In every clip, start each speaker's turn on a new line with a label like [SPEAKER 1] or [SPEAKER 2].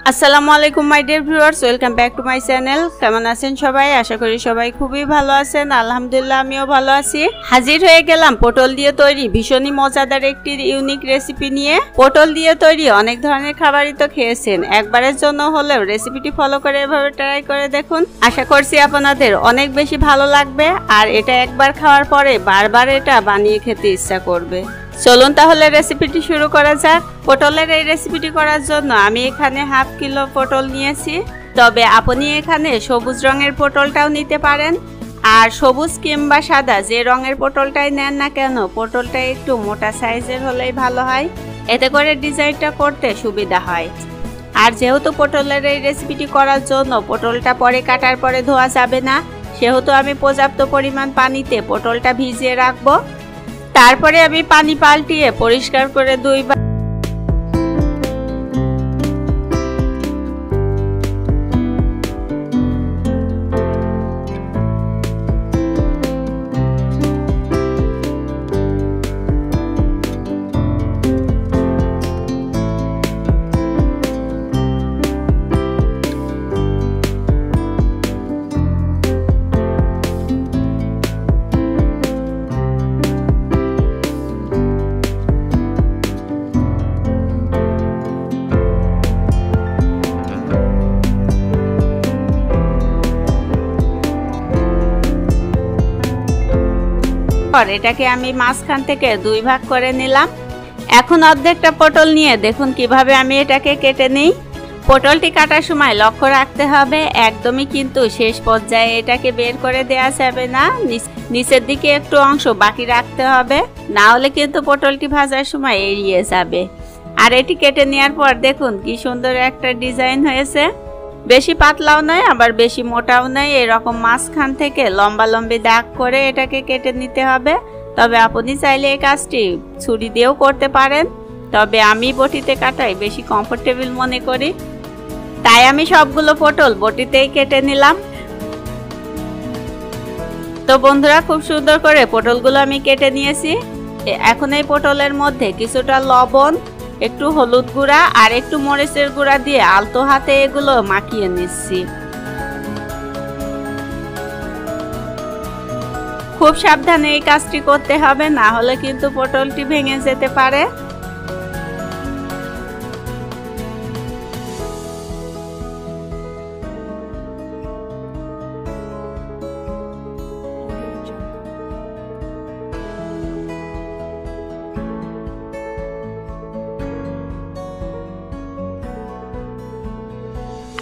[SPEAKER 1] আসসালামু আলাইকুম my dear viewers, welcome back to my channel. কেমন আছেন সবাই? আশা করি সবাই খুবই ভালো আছেন। আলহামদুলিল্লাহ আমিও ভালো আছি। হাজির হয়ে গেলাম পটল দিয়ে তৈরি ভীষণই মজাদার একটি ইউনিক রেসিপি নিয়ে। পটল দিয়ে তৈরি অনেক ধরনের খাবারই তো খেয়েছেন, একবারের জন্য হলেও রেসিপিটি ফলো করে এভাবে ট্রাই করে দেখুন। আশা করছি আপনাদের অনেক বেশি ভালো লাগবে, আর এটা একবার খাওয়ার পরে বারবার এটা বানিয়ে খেতে ইচ্ছা করবে। চলুন তাহলে রেসিপিটি শুরু করা যাক। পটলের এই রেসিপিটি করার জন্য আমি এখানে হাফ কিলো পটল নিয়েছি, তবে আপনি এখানে সবুজ রঙের পটলটাও নিতে পারেন। আর সবুজ কিংবা সাদা যে রঙের পটলটাই নেন না কেন, পটলটা একটু মোটা সাইজের হলেই ভালো হয়, এতে করে ডিজাইনটা করতে সুবিধা হয়। আর যেহেতু পটলের এই রেসিপিটি করার জন্য পটলটা পরে কাটার পরে ধোয়া যাবে না, সেহেতু আমি পর্যাপ্ত পরিমাণ পানিতে পটলটা ভিজিয়ে রাখবো। তারপরে আমি পানি পাল্টিয়ে পরিষ্কার করে দুইবার এটাকে আমি মাঝখান থেকে দুই ভাগ করে নিলাম। এখন অর্ধেকটা পটল নিয়ে দেখুন কিভাবে আমি এটাকে কেটে নিই। পটলটি কাটার সময় লক্ষ্য রাখতে হবে একদমই কিন্তু শেষ পর্যায়ে এটাকে বের করে দেওয়া যাবে না, নিচের দিকে একটু অংশ বাকি রাখতে হবে, না হলে কিন্তু পটলটি ভাজার সময় এড়িয়ে যাবে। আর এটি কেটে নেওয়ার পর দেখুন কি সুন্দর একটা ডিজাইন হয়েছে। বেশি পাতলাও নয় আবার বেশি মোটাও নয়, এরকম মাঝখান থেকে লম্বা লম্বি দাগ করে এটাকে কেটে নিতে হবে। তবে আপনি চাইলে এই কাজটি ছুরি দিয়েও করতে পারেন, তবে আমি বটিতে কাটাই বেশি কমফোর্টেবল মনে করি, তাই আমি সবগুলো পটল বটিতেই কেটে নিলাম। তো বন্ধুরা, খুব সুন্দর করে পটলগুলো আমি কেটে নিয়েছি। এখন এই পটলের মধ্যে কিছুটা লবণ, একটু হলুদ গুঁড়া আর একটু মরিচের গুঁড়া দিয়ে আলতো হাতে এগুলো মাখিয়ে নিচ্ছি। খুব সাবধানে এই কাজটি করতে হবে, না হলে কিন্তু পটলটি ভেঙে যেতে পারে।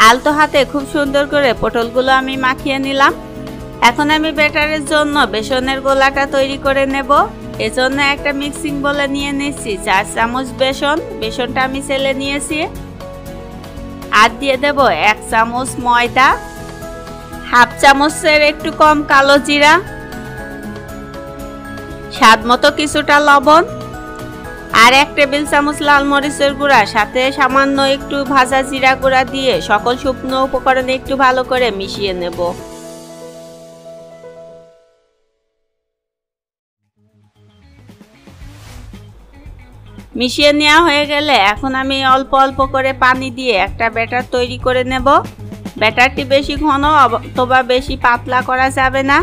[SPEAKER 1] আলতো হাতে খুব সুন্দর করে পটলগুলো আমি মাখিয়ে নিলাম। এখন আমি ব্যাটারের জন্য বেসনের গোলাটা তৈরি করে নেব। এজন্য একটা মিক্সিং বলে নিয়ে নিচ্ছি 4 চামচ বেসন। বেসনটা আমি চেলে নিয়েছি। আর দিয়ে দেব 1 চামচ ময়দা, হাফ চামচের একটু কম কালো জিরা, স্বাদ মতো কিছুটা লবণ, আর 1 টেবিল চামচ লাল মরিচের গুঁড়া, সাথে সামান্য একটু ভাজা জিরা গুঁড়া দিয়ে সকল শুকনো উপকরণে একটু ভালো করে মিশিয়ে নেব। মিশিয়ে নেওয়া হয়ে গেলে এখন আমি অল্প অল্প করে পানি দিয়ে একটা ব্যাটার তৈরি করে নেব। ব্যাটারটি বেশি ঘন অথবা বেশি পাতলা করা যাবে না।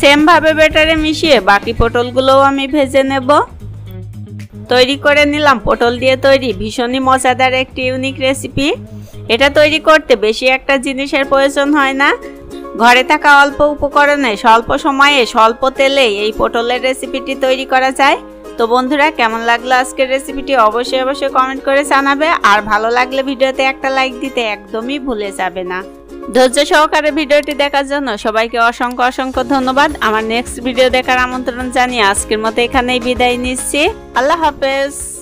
[SPEAKER 1] সেম ভাবে ব্যাটারে মিশিয়ে বাকি পটলগুলোও আমি ভেজে নেব। তৈরি করে নিলাম পটল দিয়ে তৈরি ভীষণই মজাদার একটি ইউনিক রেসিপি। এটা তৈরি করতে বেশি একটা জিনিসের প্রয়োজন হয় না। ঘরে থাকা অল্প উপকরণে স্বল্প সময়ে স্বল্প তেলে এই পটলের রেসিপিটি তৈরি করা যায়। তো বন্ধুরা, কেমন লাগলো আজকের রেসিপিটি অবশ্যই কমেন্ট করে জানাবে। আর ভালো লাগলে ভিডিওতে একটা লাইক দিতে একদমই ভুলে যাবে না। ধৈর্য সহকারে ভিডিওটি দেখার জন্য সবাইকে অসংখ্য ধন্যবাদ। আমার নেক্সট ভিডিও দেখার আমন্ত্রণ জানিয়ে আজকের মতো এখানেই বিদায় নিচ্ছি। আল্লাহ হাফেজ।